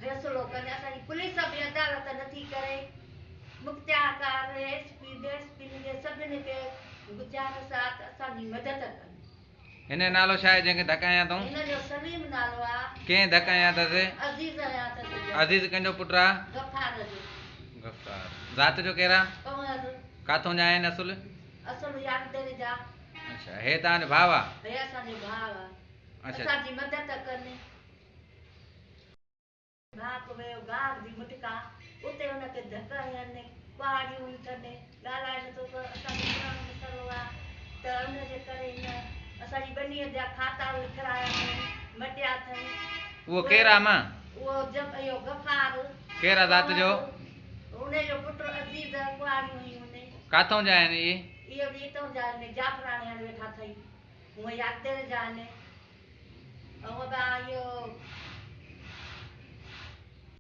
फैसलो कनि असांजी पुलिस बि अदालत नथी करे मुख़्तियारकार एसपी डीएसपी जे सभिनी खे गुज़ारिश आहे त असांजी मदद कनि हिन नालो छा आहे जंहिंखे धक हयां अथऊं हिन जो सलीम नालो आहे कंहिं धक हयां अथसि अज़ीज़ हयां अथसि अज़ीज़ कंहिंजो पुटु आहे गफ़ार जो गफ़ार ज़ात जो केरु आहे कंवर काथों जा आहिनि असुल असुल यादगिरी जा अच्छा हे तव्हांजो भाउ आहे हे असांजो भाउ आहे अच्छा असांजी मदद कनि भाउ वियो गार जी मुटका उते हुनखे धक हयनि कुहाड़ियूं अथनि ॻाल्हाए नथो त असांजो पुराणो मसइलो आहे त हुनजे करे हिन असांजी ॿनीअ जा खाता विकिराया अथई मटिया अथई उहो केरु आहे मां उहो जब इहो गफ़ार केरु आहे ज़ात जो हुनजो पुटु अज़ीज़ कुहाड़ियूं हुयूं हुन काथों जा आहिनि इहे इहे बि हितां जा आहिनि जाफराणे हली वेठा अथई हूअं यादगिरी जा आहिनि ऐं वॻा इहो